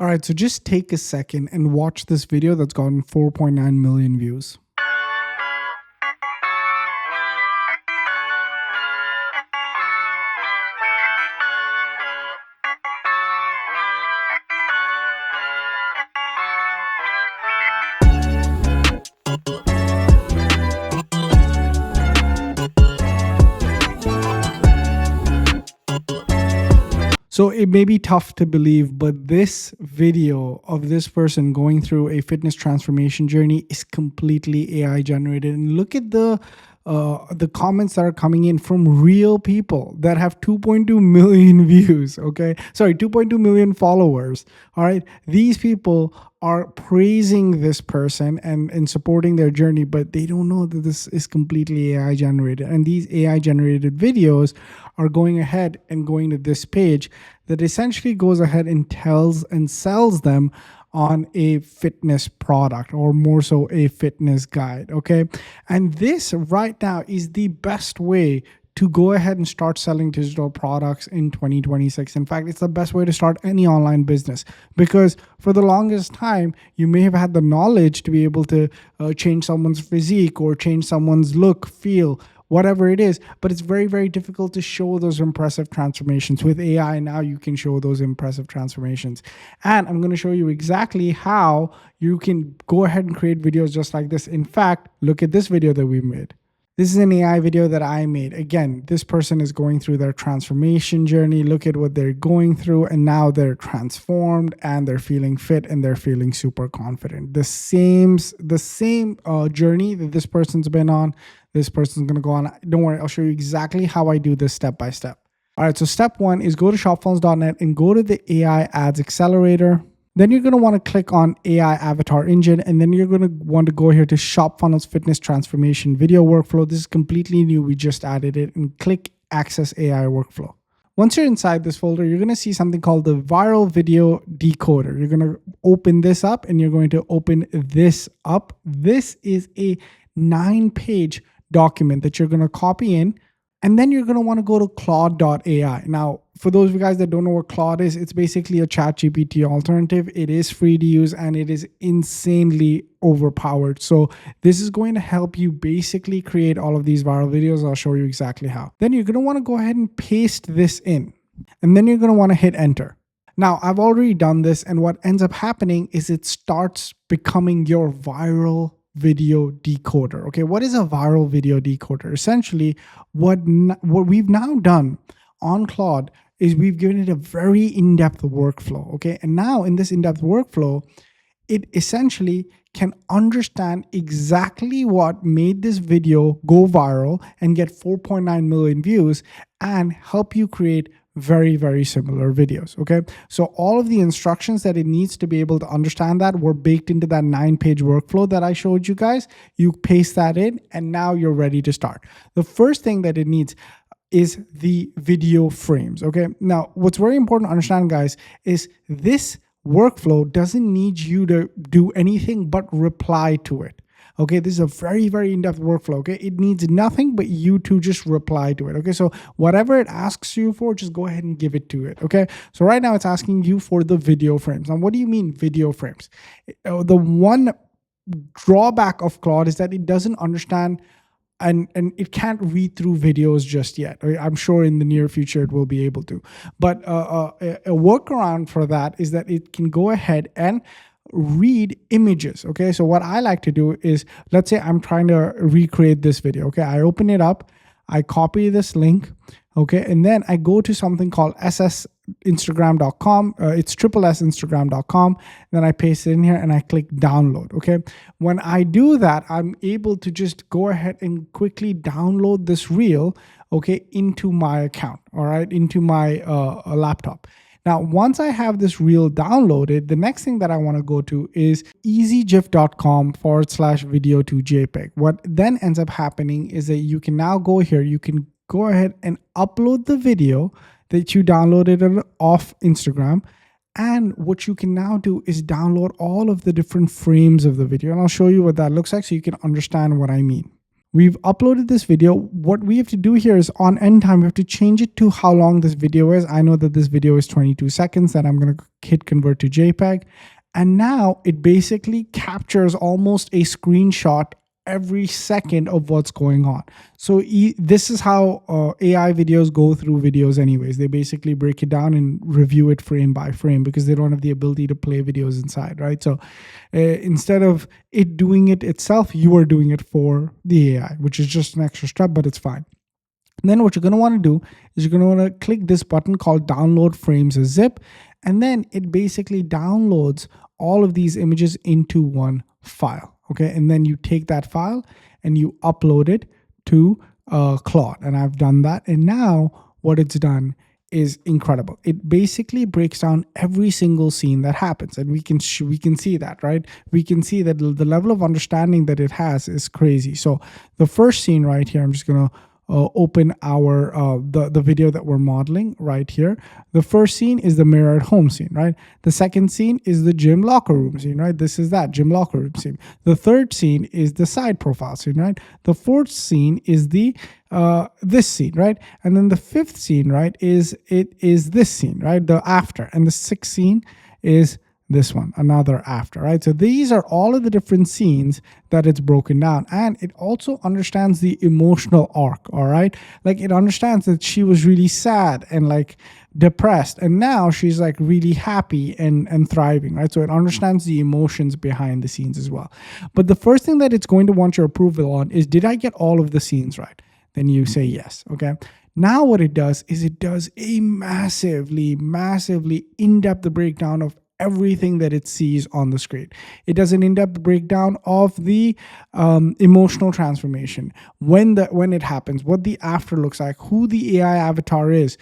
All right, so just take a second and watch this video that's gotten 4.9 million views. So it may be tough to believe, but this video of this person going through a fitness transformation journey is completely AI generated. And look at the comments that are coming in from real people that have 2.2 million views. Okay, sorry, 2.2 million followers. All right, these people are praising this person and supporting their journey, but they don't know that this is completely AI generated. And these AI generated videos are going ahead and going to this page that essentially goes ahead and tells and sells them on a fitness product, or more so a fitness guide. Okay, and this right now is the best way to go ahead and start selling digital products in 2026. In fact, it's the best way to start any online business, because for the longest time, you may have had the knowledge to be able to change someone's physique or change someone's look, feel, whatever it is, but it's very, very difficult to show those impressive transformations. With AI now, you can show those impressive transformations. And I'm going to show you exactly how you can go ahead and create videos just like this. In fact, look at this video that we made. This is an AI video that I made. Again, this person is going through their transformation journey. Look at what they're going through, and now they're transformed and they're feeling fit and they're feeling super confident. The same journey that this person's been on, this person's going to go on. Don't worry, I'll show you exactly how I do this step by step. All right, so step one is go to shopfunnels.net and go to the AI Ads Accelerator. Then you're going to want to click on AI Avatar Engine, and then you're going to want to go here to Shop Funnels Fitness Transformation Video Workflow. This is completely new. We just added it, and click Access AI Workflow. Once you're inside this folder, you're going to see something called the Viral Video Decoder. You're going to open this up, and you're going to open this up. This is a 9-page document that you're going to copy in. And then you're going to want to go to Claude.ai. Now, for those of you guys that don't know what Claude is, it's basically a ChatGPT alternative. It is free to use and it is insanely overpowered. So this is going to help you basically create all of these viral videos. I'll show you exactly how. Then you're going to want to go ahead and paste this in. And then you're going to want to hit enter. Now, I've already done this, and what ends up happening is it starts becoming your viral video decoder. Okay, what is a viral video decoder? Essentially, what we've now done on Claude is we've given it a very in-depth workflow. Okay, and now in this in-depth workflow, it essentially can understand exactly what made this video go viral and get 4.9 million views and help you create very, very similar videos. Okay, so all of the instructions that it needs to be able to understand that were baked into that 9-page workflow that I showed you guys. You paste that in, and now you're ready to start. The first thing that it needs is the video frames. Okay, now what's very important to understand, guys, is this workflow doesn't need you to do anything but reply to it. Okay, this is a very, very in-depth workflow. Okay, it needs nothing but you to just reply to it. Okay, so whatever it asks you for, just go ahead and give it to it. Okay, so right now it's asking you for the video frames. Now, what do you mean video frames? The one drawback of Claude is that it doesn't understand and it can't read through videos just yet. I'm sure in the near future it will be able to. But a workaround for that is that it can go ahead and read images. Okay, so what I like to do is, let's say I'm trying to recreate this video. Okay, I open it up, I copy this link. Okay, and then I go to something called ssinstagram.com. It's SSinstagram.com. Then I paste it in here and I click download. Okay, when I do that, I'm able to just go ahead and quickly download this reel, okay, into my account. All right, into my laptop. Now, once I have this reel downloaded, the next thing that I want to go to is easygif.com/video to JPEG. What then ends up happening is that you can now go here, you can go ahead and upload the video that you downloaded off Instagram. And what you can now do is download all of the different frames of the video. And I'll show you what that looks like so you can understand what I mean. we've uploaded this video. What we have to do here is on end time, we have to change it to how long this video is. I know that this video is 22 seconds, and I'm going to hit convert to JPEG. And now it basically captures almost a screenshot every second of what's going on. So this is how AI videos go through videos anyways. They basically break it down and review it frame by frame because they don't have the ability to play videos inside, right? So instead of it doing it itself, you are doing it for the AI, which is just an extra step, but it's fine. And then what you're going to want to do is you're going to want to click this button called download frames as zip. And then it basically downloads all of these images into one file. Okay. And then you take that file and you upload it to Claude. And I've done that. And now what it's done is incredible. It basically breaks down every single scene that happens, and we can see that, right? We can see that the level of understanding that it has is crazy. So the first scene right here, I'm just going to open our the video that we're modeling right here. The first scene is the mirror at home scene, right? The second scene is the gym locker room scene, right? This is that gym locker room scene. The third scene is the side profile scene, right? The fourth scene is the this scene, right? And then the fifth scene, right, is this scene, right? The after. And the sixth scene is this one, another after, right? So these are all of the different scenes that it's broken down, and it also understands the emotional arc. All right, like it understands that she was really sad and like depressed, and now she's like really happy and thriving, right? So it understands the emotions behind the scenes as well. But the first thing that it's going to want your approval on is, did I get all of the scenes right? Then you say yes. Okay. Now what it does is it does a massively in-depth breakdown of everything that it sees on the screen. It does an in-depth breakdown of the emotional transformation, when it happens, what the after looks like, who the AI avatar is.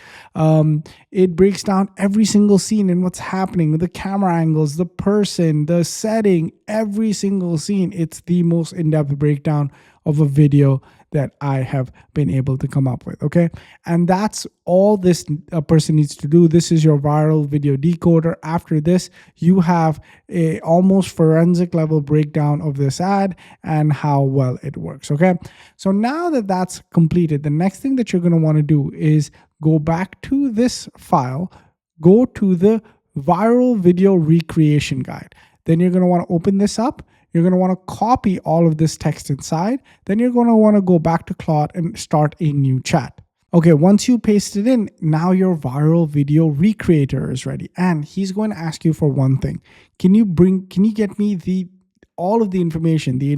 It breaks down every single scene and what's happening, the camera angles, the person, the setting, every single scene. It's the most in-depth breakdown of a video that I have been able to come up with. Okay. And that's all this person needs to do. This is your viral video decoder. After this, you have a almost forensic level breakdown of this ad and how well it works. Okay. So now that that's completed, the next thing that you're going to want to do is go back to this file, go to the viral video recreation guide. Then you're going to want to open this up. You're going to want to copy all of this text inside. Then you're going to want to go back to Claude and start a new chat. Okay, once you paste it in, now your viral video recreator is ready. And he's going to ask you for one thing. Can you get me all of the information, the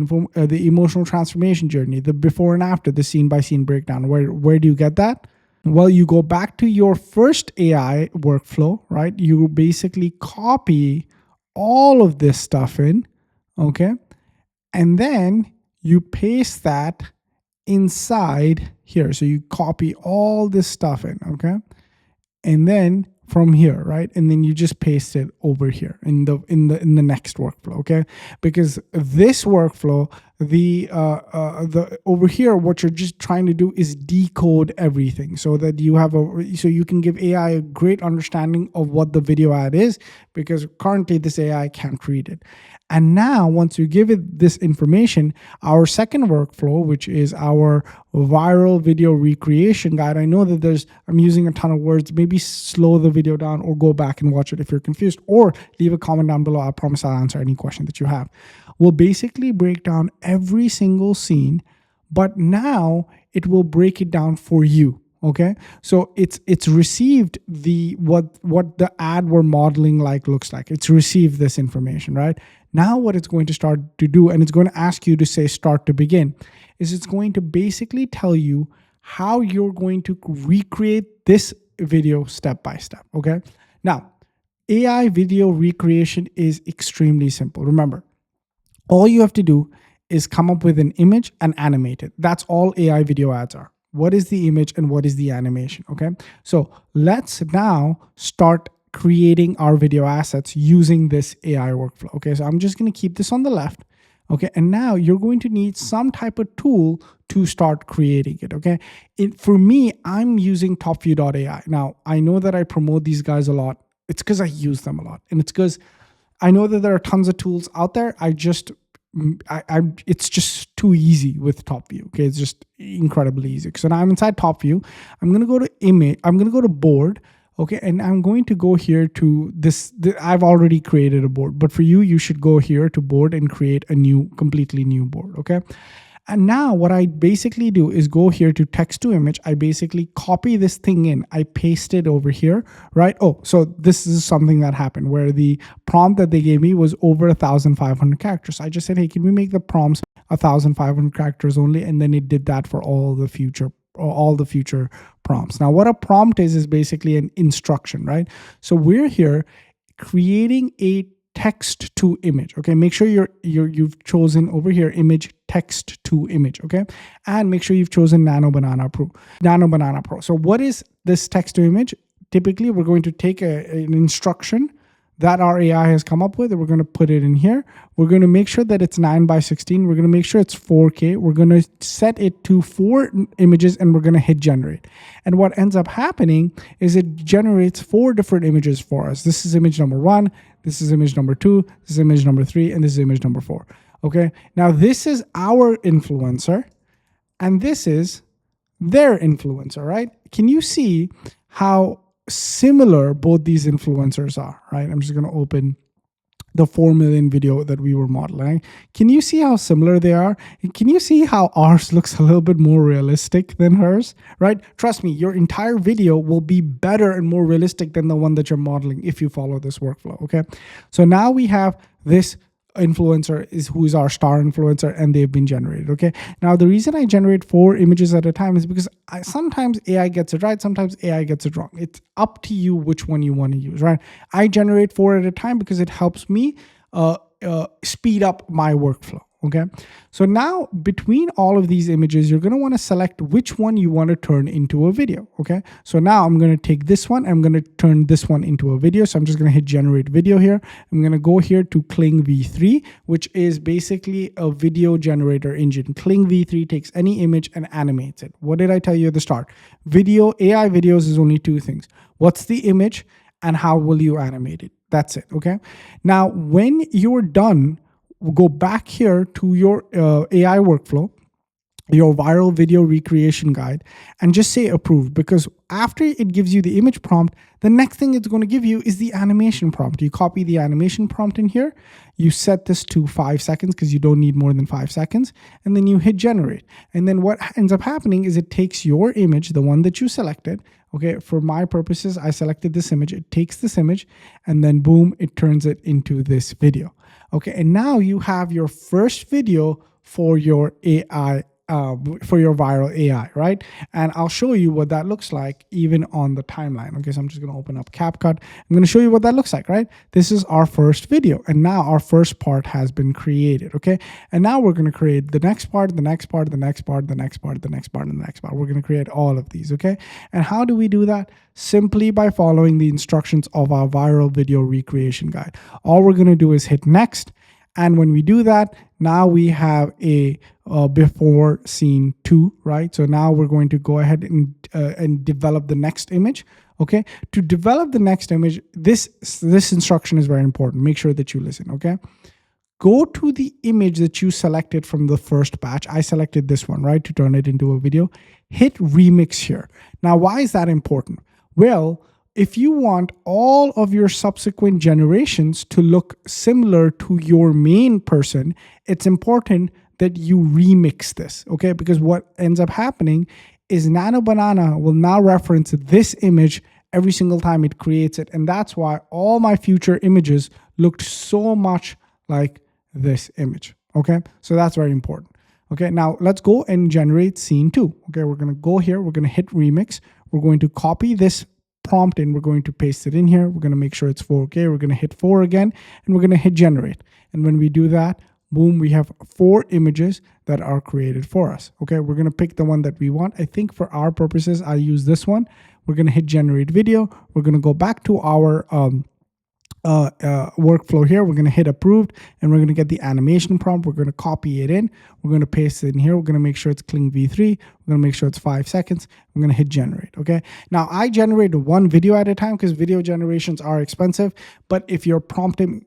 emotional transformation journey, the before and after, the scene by scene breakdown? Where do you get that? Well, you go back to your first AI workflow, right? You basically copy all of this stuff in. Okay. And then you paste that inside here. So you copy all this stuff in. Okay. And then from here, right? And then you just paste it over here in the next workflow. Okay. Because this workflow, the over here, what you're just trying to do is decode everything so that you have so you can give AI a great understanding of what the video ad is, because currently this AI can't read it. And now once you give it this information, our second workflow, which is our viral video recreation guide. I know that I'm using a ton of words. Maybe slow the video down or go back and watch it if you're confused, or leave a comment down below. I promise I'll answer any question that you have. We'll basically break down every single scene, but now it will break it down for you. Okay, so it's received what the ad we're modeling looks like. It's received this information, right? Now what it's going to start to do, and it's going to ask you to say start to begin, is it's going to basically tell you how you're going to recreate this video step by step. Okay, now AI video recreation is extremely simple. Remember, all you have to do is come up with an image and animate it. That's all AI video ads are. What is the image and what is the animation? Okay, so let's now start creating our video assets using this AI workflow. Okay, so I'm just going to keep this on the left. Okay, and now you're going to need some type of tool to start creating it. Okay, for me, I'm using topview.ai. Now, I know that I promote these guys a lot. It's because I use them a lot, and it's because I know that there are tons of tools out there. I just it's just too easy with top view. Okay, it's just incredibly easy. So now I'm inside top view. I'm going to go to image. I'm going to go to board. Okay, and I'm going to go here to this. I've already created a board, but for you, you should go here to board and create a completely new board. Okay. And now what I basically do is go here to text to image. I basically copy this thing in. I paste it over here, right? Oh, so this is something that happened where the prompt that they gave me was over 1,500 characters. I just said, hey, can we make the prompts 1,500 characters only? And then it did that for all the future prompts. Now, what a prompt is basically an instruction, right? So we're here creating a text to image. Okay, make sure you've chosen over here image text to image. Okay, and make sure you've chosen Nano Banana Pro. So what is this text to image? Typically, we're going to take an instruction that our AI has come up with, and we're going to put it in here. We're going to make sure that it's 9:16. We're going to make sure it's 4K. We're going to set it to 4 images, and we're going to hit generate. And what ends up happening is it generates 4 different images for us. This is image number 1. This is image number 2. This is image number 3, and this is image number 4. Okay. Now this is our influencer, and this is their influencer, right? Can you see how similar both these influencers are, right? I'm just going to open the 4 million video that we were modeling. Can you see how similar they are? Can you see how ours looks a little bit more realistic than hers, right? Trust me, your entire video will be better and more realistic than the one that you're modeling if you follow this workflow, okay? So now we have this influencer who is our star influencer, and they've been generated. Okay, now the reason I generate 4 images at a time is because sometimes AI gets it right, sometimes AI gets it wrong. It's up to you which one you want to use, right? I generate 4 at a time because it helps me speed up my workflow. Okay, so now between all of these images, you're going to want to select which one you want to turn into a video. Okay, so now I'm going to take this one, I'm going to turn this one into a video. So I'm just going to hit generate video here. I'm going to go here to Kling V3, which is basically a video generator engine. Kling V3 takes any image and animates it. What did I tell you at the start? AI videos is only 2 things. What's the image and how will you animate it? That's it. Okay, now when you're done, go back here to your AI workflow, your viral video recreation guide, and just say approved, because after it gives you the image prompt, the next thing it's going to give you is the animation prompt. You copy the animation prompt in here, you set this to 5 seconds because you don't need more than 5 seconds, and then you hit generate. And then what ends up happening is it takes your image, the one that you selected. Okay, for my purposes, I selected this image. It takes this image and then boom, it turns it into this video. Okay, and now you have your first video for your AI, for your viral AI, right? And I'll show you what that looks like even on the timeline. Okay, so I'm just going to open up CapCut. I'm going to show you what that looks like, right? This is our first video, and now our first part has been created. Okay, and now we're going to create the next part, the next part, the next part, the next part, the next part, and the next part. We're going to create all of these. Okay, and how do we do that? Simply by following the instructions of our viral video recreation guide. All we're going to do is hit next. And when we do that, now we have a before scene 2, right? So now we're going to go ahead and develop the next image. Okay, to develop the next image, this instruction is very important. Make sure that you listen. Okay, go to the image that you selected from the first batch. I selected this one, right, to turn it into a video. Hit remix here. Now, why is that important? Well, if you want all of your subsequent generations to look similar to your main person, it's important that you remix this, okay? Because what ends up happening is Nano Banana will now reference this image every single time it creates it. And that's why all my future images looked so much like this image, okay? So that's very important. Okay, now let's go and generate scene 2. Okay, we're gonna go here, we're gonna hit remix. We're going to copy this prompt in, we're going to paste it in here. We're going to make sure it's 4K. We're going to hit 4 again, and we're going to hit generate. And when we do that, boom, we have 4 images that are created for us. Okay, we're going to pick the one that we want. I think for our purposes, I use this one. We're going to hit generate video. We're going to go back to our workflow here. We're going to hit approved, and we're going to get the animation prompt. We're going to copy it in. We're going to paste it in here. We're going to make sure it's Kling V3. We're going to make sure it's 5 seconds. I'm going to hit generate. Okay. Now I generate one video at a time because video generations are expensive. But if your prompting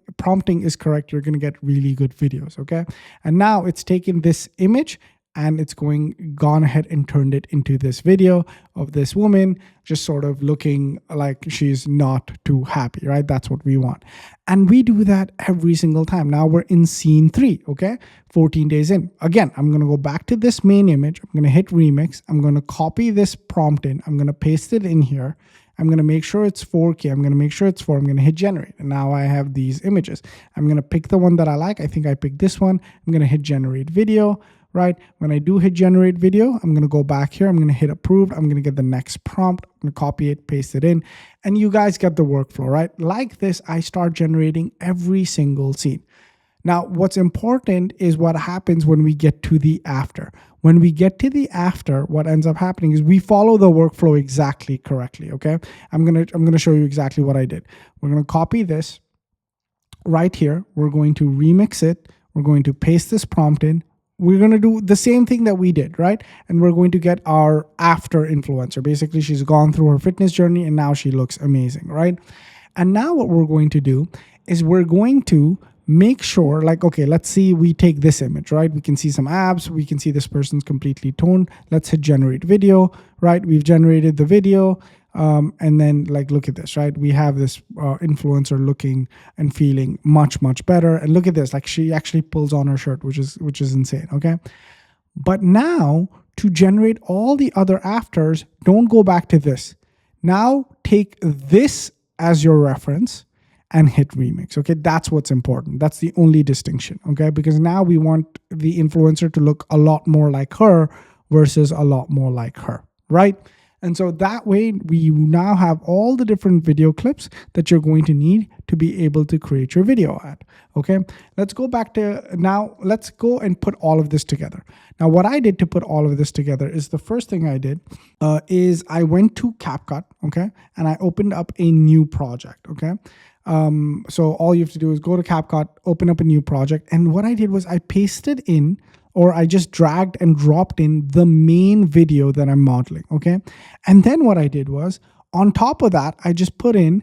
is correct, you're going to get really good videos. Okay. And now it's taken this image and it's gone ahead and turned it into this video of this woman just sort of looking like she's not too happy, right? That's what we want. And we do that every single time. Now we're in scene 3, okay? 14 days in. Again, I'm gonna go back to this main image. I'm gonna hit remix. I'm gonna copy this prompt in. I'm gonna paste it in here. I'm going to make sure it's 4K. I'm going to make sure it's 4. I'm going to hit generate. And now I have these images. I'm going to pick the one that I like. I think I picked this one. I'm going to hit generate video, right? When I do hit generate video, I'm going to go back here. I'm going to hit approved. I'm going to get the next prompt. I'm going to copy it, paste it in, and you guys get the workflow, right? Like this, I start generating every single scene. Now, what's important is what happens when we get to the after. When we get to the after, what ends up happening is we follow the workflow exactly correctly, okay? I'm gonna show you exactly what I did. We're gonna copy this right here. We're going to remix it. We're going to paste this prompt in. We're going to do the same thing that we did, right? And we're going to get our after influencer. Basically, she's gone through her fitness journey and now she looks amazing, right? And now what we're going to do is we're going to make sure, like, okay, let's see, we take this image, right? We can see some abs. We can see this person's completely toned. Let's hit generate video, right? We've generated the video. And then, like, look at this, right? We have this influencer looking and feeling much, much better. And look at this, like she actually pulls on her shirt, which is insane, okay? But now to generate all the other afters, don't go back to this. Now take this as your reference and hit remix, okay? That's what's important. That's the only distinction, okay? Because now we want the influencer to look a lot more like her versus a lot more like her, right? And so that way we now have all the different video clips that you're going to need to be able to create your video ad, okay? Let's go back to now, let's go and put all of this together. Now, what I did to put all of this together is the first thing I did is I went to CapCut, okay? And I opened up a new project, okay? So all you have to do is go to CapCut, open up a new project. And what I did was I pasted in, or I just dragged and dropped in the main video that I'm modeling, okay? And then what I did was, on top of that, I just put in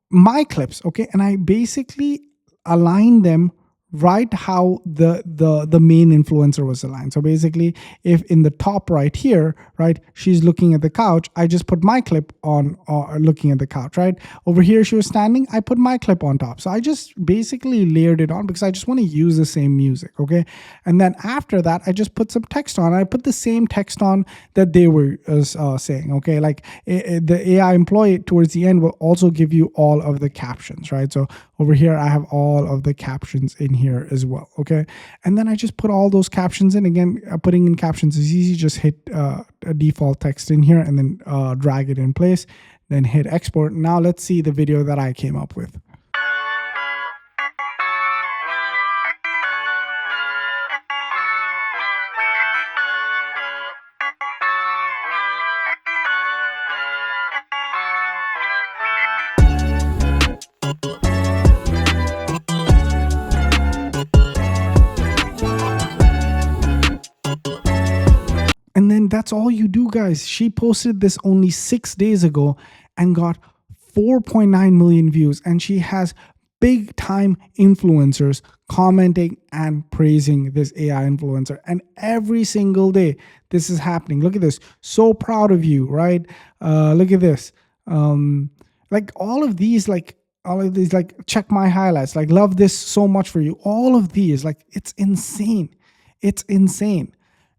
my clips, okay? And I basically aligned them right how the main influencer was aligned. So basically, if in the top right here, right, she's looking at the couch, I just put my clip on looking at the couch, right? Over here, she was standing, I put my clip on top. So I just basically layered it on because I just want to use the same music, okay? And then after that, I just put some text on. I put the same text on that they were saying, okay? Like the AI employee towards the end will also give you all of the captions, right? So over here, I have all of the captions in here as well, okay? And then I just put all those captions in. Again, putting in captions is easy. Just hit a default text in here and then drag it in place, then hit export. Now let's see the video that I came up with. And then that's all you do, guys. She posted this only 6 days ago and got 4.9 million views. And she has big time influencers commenting and praising this AI influencer. And every single day, this is happening. Look at this. So proud of you, right? Look at this. Like all of these, like check my highlights, like love this so much for you. All of these, like, it's insane. It's insane.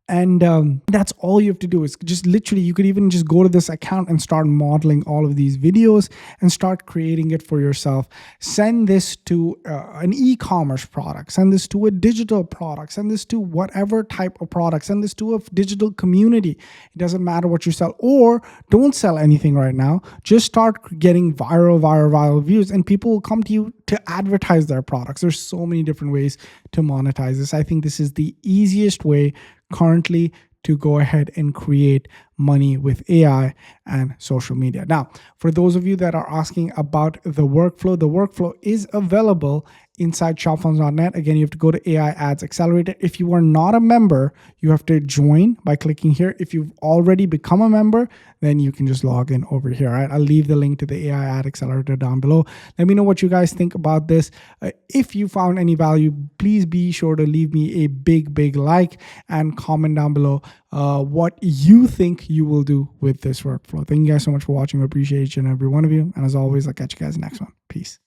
And that's all you have to do is just literally, you could even just go to this account and start modeling all of these videos and start creating it for yourself. Send this to an e-commerce product, send this to a digital product, send this to whatever type of product, send this to a digital community. It doesn't matter what you sell, or don't sell anything right now. Just start getting viral views and people will come to you to advertise their products. There's so many different ways to monetize this. I think this is the easiest way currently to go ahead and create money with AI and social media. Now, for those of you that are asking about the workflow is available inside shopfunds.net. Again, you have to go to AI Ads Accelerator. If you are not a member, you have to join by clicking here. If you've already become a member, then you can just log in over here. All right, I'll leave the link to the AI Ad Accelerator down below. Let me know what you guys think about this. If you found any value, please be sure to leave me a big like and comment down below what you think you will do with this workflow. Thank you guys so much for watching. I appreciate each and every one of you. And as always, I'll catch you guys next one. Peace.